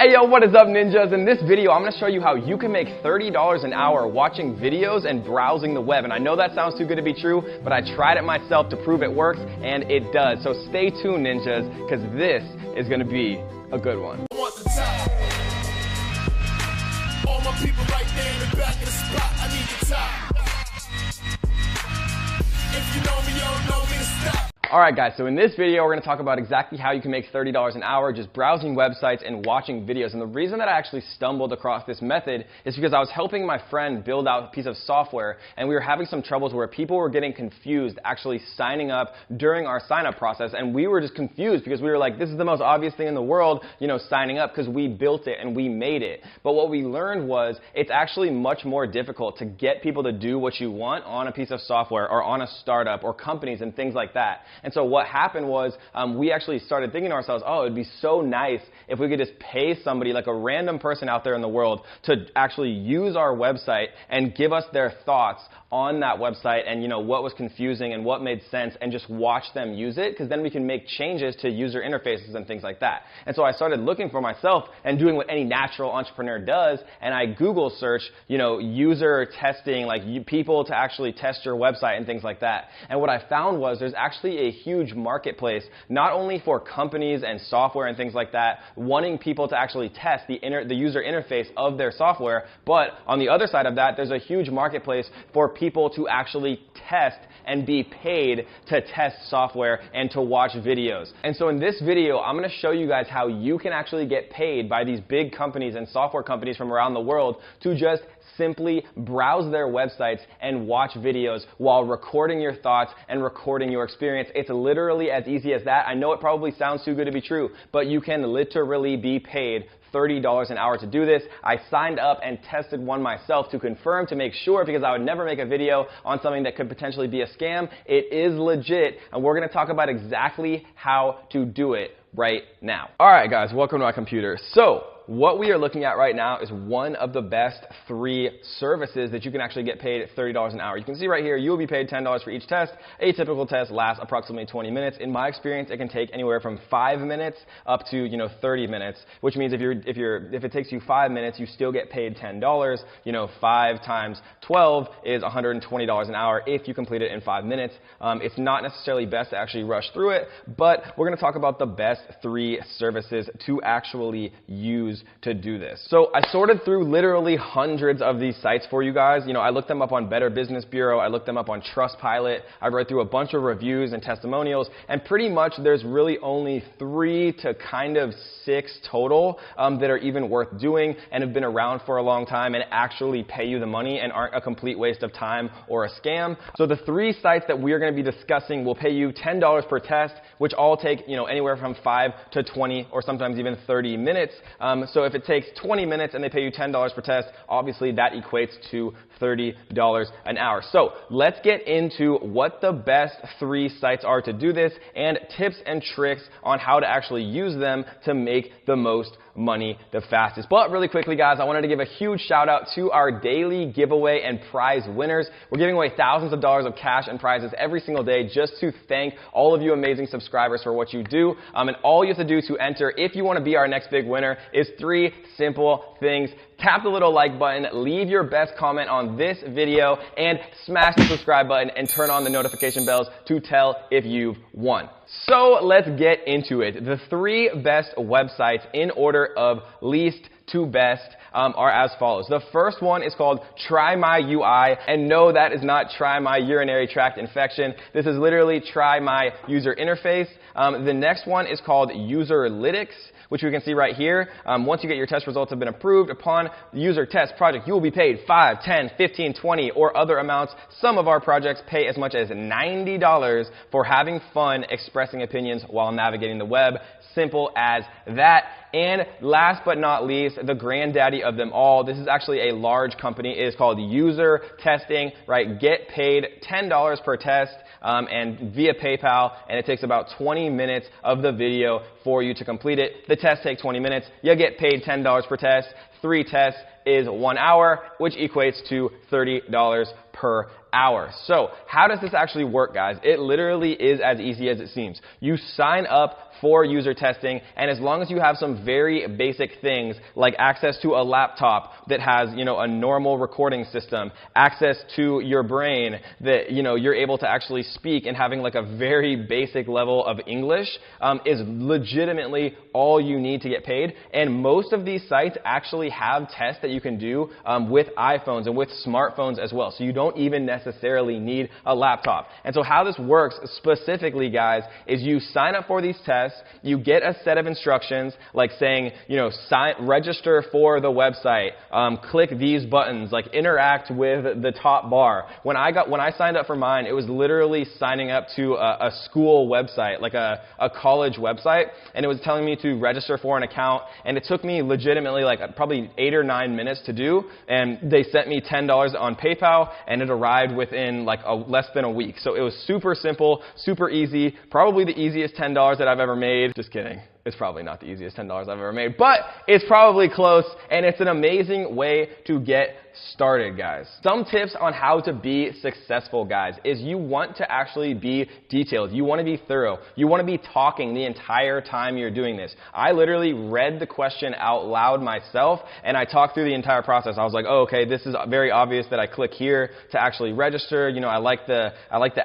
Hey yo, what is up ninjas? In this video, I'm gonna show you how you can make $30 an hour watching videos and browsing the web. And I know that sounds too good to be true, but I tried it myself to prove it works, and it does. So stay tuned ninjas, because this is gonna be a good one. I want the top. All my people right there in the back of the spot, I need the top. If you know me, you don't know me to stop. Alright guys, so in this video we're going to talk about exactly how you can make $30 an hour just browsing websites and watching videos. And the reason that I actually stumbled across this method is because I was helping my friend build out a piece of software, and we were having some troubles where people were getting confused actually signing up during our sign up process, and we were just confused because we were like, this is the most obvious thing in the world, you know, signing up, because we built it and we made it. But what we learned was it's actually much more difficult to get people to do what you want on a piece of software or on a startup or companies and things like that. And so what happened was we actually started thinking to ourselves, oh, it would be so nice if we could just pay somebody, like a random person out there in the world, to actually use our website and give us their thoughts on that website and, you know, what was confusing and what made sense, and just watch them use it, because then we can make changes to user interfaces and things like that. And so I started looking for myself and doing what any natural entrepreneur does, and I Google search, you know, user testing, like people to actually test your website and things like that. And what I found was there's actually a huge marketplace, not only for companies and software and things like that, wanting people to actually test the user interface of their software, but on the other side of that, there's a huge marketplace for people to actually test and be paid to test software and to watch videos. And so in this video, I'm going to show you guys how you can actually get paid by these big companies and software companies from around the world to just simply browse their websites and watch videos while recording your thoughts and recording your experience. It's literally as easy as that. I know it probably sounds too good to be true, but you can literally be paid $30 an hour to do this. I signed up and tested one myself to confirm, to make sure, because I would never make a video on something that could potentially be a scam. It is legit, and we're going to talk about exactly how to do it right now. Alright guys, welcome to my computer. So what we are looking at right now is one of the best 3 services that you can actually get paid at $30 an hour. You can see right here, you will be paid $10 for each test. A typical test lasts approximately 20 minutes. In my experience, it can take anywhere from 5 minutes up to, you know, 30 minutes, which means if it takes you 5 minutes, you still get paid $10. You know, 5 times 12 is $120 an hour if you complete it in 5 minutes. It's not necessarily best to actually rush through it, but we're going to talk about the best 3 services to actually use to do this. So I sorted through literally hundreds of these sites for you guys. You know, I looked them up on Better Business Bureau, I looked them up on Trustpilot, I read through a bunch of reviews and testimonials, and pretty much there's really only 3 to kind of 6 total that are even worth doing and have been around for a long time and actually pay you the money and aren't a complete waste of time or a scam. So the 3 sites that we are going to be discussing will pay you $10 per test, which all take, you know, anywhere from 5 to 20 or sometimes even 30 minutes. So if it takes 20 minutes and they pay you $10 per test, obviously that equates to $30 an hour. So let's get into what the best 3 sites are to do this and tips and tricks on how to actually use them to make the most money the fastest. But really quickly guys, I wanted to give a huge shout out to our daily giveaway and prize winners. We're giving away thousands of dollars of cash and prizes every single day just to thank all of you amazing subscribers for what you do. And all you have to do to enter, if you want to be our next big winner, is 3 simple things. Tap the little like button, leave your best comment on this video, and smash the subscribe button and turn on the notification bells to tell if you've won. So let's get into it. The 3 best websites in order of least to best are as follows. The first one is called Try My UI, and no, that is not Try My Urinary Tract Infection. This is literally Try My User Interface. The next one is called Userlytics, which we can see right here. Once you get your test results have been approved, upon the user test project, you will be paid 5, 10, 15, 20, or other amounts. Some of our projects pay as much as $90 for having fun expressing opinions while navigating the web. Simple as that. And last but not least, the granddaddy of them all, this is actually a large company. It is called User Testing, right? Get paid $10 per test and via PayPal, and it takes about 20 minutes of the video for you to complete it. The test takes 20 minutes. You get paid $10 per test. 3 tests is 1 hour, which equates to $30 per hour. So how does this actually work, guys? It literally is as easy as it seems. You sign up for user testing, and as long as you have some very basic things like access to a laptop that has, a normal recording system, access to your brain that, you're able to actually speak, and having like a very basic level of English is legitimately all you need to get paid. And most of these sites actually have tests that you can do with iPhones and with smartphones as well. So you don't even necessarily need a laptop. And so how this works specifically, guys, is you sign up for these tests, you get a set of instructions like saying, register for the website, click these buttons, like interact with the top bar. When I signed up for mine, it was literally signing up to a school website, like a college website, and it was telling me to register for an account, and it took me legitimately like probably 8 or 9 minutes to do, and they sent me $10 on PayPal, and it arrived within like less than a week. So it was super simple, super easy, probably the easiest $10 that I've ever made. Just kidding. It's probably not the easiest $10 I've ever made, but it's probably close, and it's an amazing way to get started, guys. Some tips on how to be successful, guys, is you want to actually be detailed. You want to be thorough. You want to be talking the entire time you're doing this. I literally read the question out loud myself, and I talked through the entire process. I was like, oh, okay, this is very obvious that I click here to actually register. I like the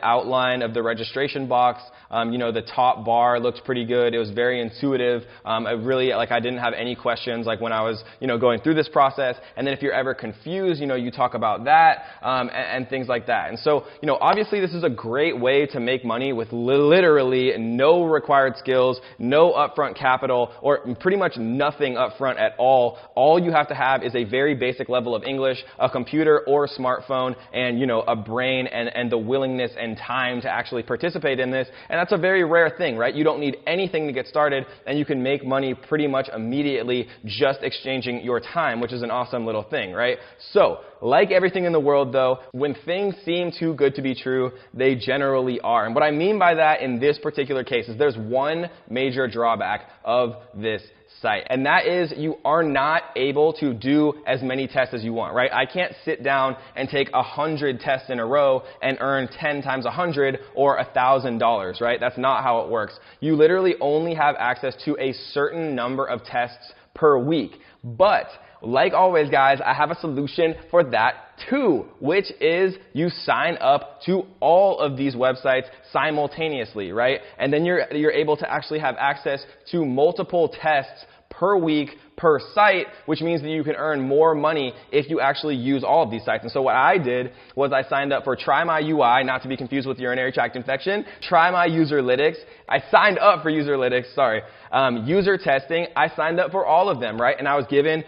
outline of the registration box. The top bar looked pretty good. It was very intuitive. I didn't have any questions like when I was, going through this process. And then if you're ever confused, you talk about that, and things like that. And so, obviously this is a great way to make money with literally no required skills, no upfront capital, or pretty much nothing upfront at all. All you have to have is a very basic level of English, a computer or a smartphone, and, a brain and the willingness and time to actually participate in this. And that's a very rare thing, right? You don't need anything to get started, and you can make money pretty much immediately just exchanging your time, which is an awesome little thing, right? So, like everything in the world though, when things seem too good to be true, they generally are. And what I mean by that in this particular case is there's one major drawback of this site, and that is you are not able to do as many tests as you want, right? I can't sit down and take 100 tests in a row and earn 10 times 100 or $1,000, right? That's not how it works. You literally only have access to a certain number of tests per week. But like always, guys, I have a solution for that too, which is you sign up to all of these websites simultaneously, right? And then you're able to actually have access to multiple tests per week per site, which means that you can earn more money if you actually use all of these sites. And so what I did was I signed up for Try My UI, not to be confused with urinary tract infection, Try My Userlytics. I signed up for Userlytics, sorry. User testing, I signed up for all of them, right? And I was given,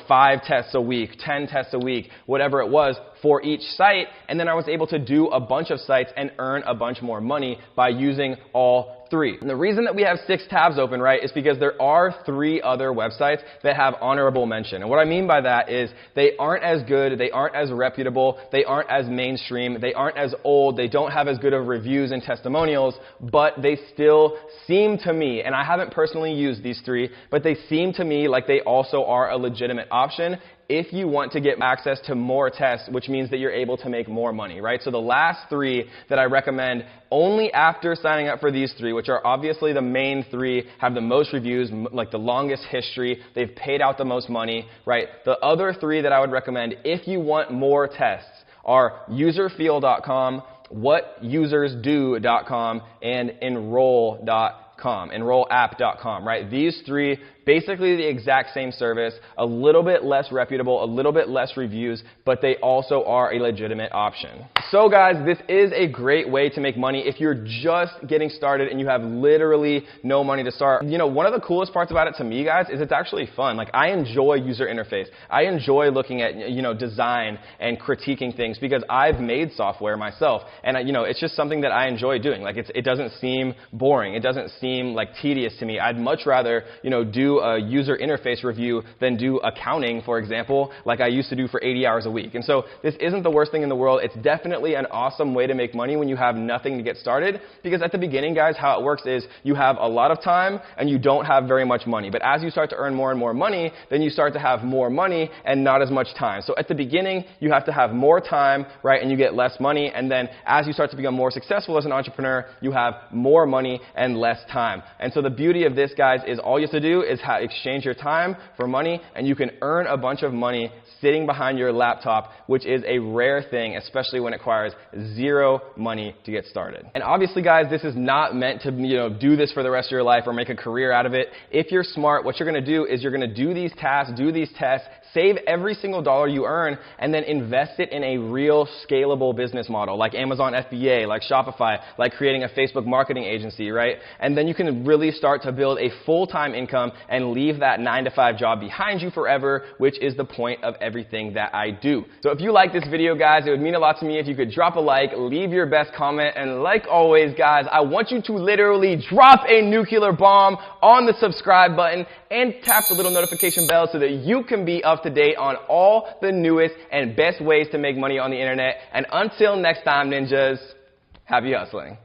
5 tests a week, 10 tests a week, whatever it was for each site. And then I was able to do a bunch of sites and earn a bunch more money by using all 3. And the reason that we have 6 tabs open, right, is because there are 3 other websites that have honorable mention. And what I mean by that is they aren't as good, they aren't as reputable, they aren't as mainstream, they aren't as old, they don't have as good of reviews and testimonials, but they still seem to me, and I haven't personally used these 3, but they seem to me like they also are a legitimate option if you want to get access to more tests, which means that you're able to make more money, right? So the last 3 that I recommend only after signing up for these 3, which are obviously the main 3, have the most reviews, like the longest history, they've paid out the most money, right? The other 3 that I would recommend if you want more tests are userfeel.com, whatusersdo.com, and enrollapp.com, right? These 3, basically the exact same service, a little bit less reputable, a little bit less reviews, but they also are a legitimate option. So guys, this is a great way to make money if you're just getting started and you have literally no money to start. One of the coolest parts about it to me, guys, is it's actually fun. Like, I enjoy user interface. I enjoy looking at, design and critiquing things because I've made software myself, and it's just something that I enjoy doing. Like, it doesn't seem boring. It doesn't seem like tedious to me. I'd much rather, do do a user interface review than do accounting, for example, like I used to do for 80 hours a week. And so this isn't the worst thing in the world. It's definitely an awesome way to make money when you have nothing to get started, because at the beginning, guys, how it works is you have a lot of time and you don't have very much money. But as you start to earn more and more money, then you start to have more money and not as much time. So at the beginning, you have to have more time, right, and you get less money. And then as you start to become more successful as an entrepreneur, you have more money and less time. And so the beauty of this, guys, is all you have to do is exchange your time for money, and you can earn a bunch of money sitting behind your laptop, which is a rare thing, especially when it requires zero money to get started. And obviously, guys, this is not meant to, do this for the rest of your life or make a career out of it. If you're smart, what you're going to do is you're going to do these tasks, do these tests, save every single dollar you earn, and then invest it in a real scalable business model, like Amazon FBA, like Shopify, like creating a Facebook marketing agency, right? And then you can really start to build a full-time income and leave that 9-to-5 job behind you forever, which is the point of everything that I do. So if you like this video, guys, it would mean a lot to me if you could drop a like, leave your best comment, and like always, guys, I want you to literally drop a nuclear bomb on the subscribe button and tap the little notification bell so that you can be up to date on all the newest and best ways to make money on the internet. And until next time, ninjas, happy hustling.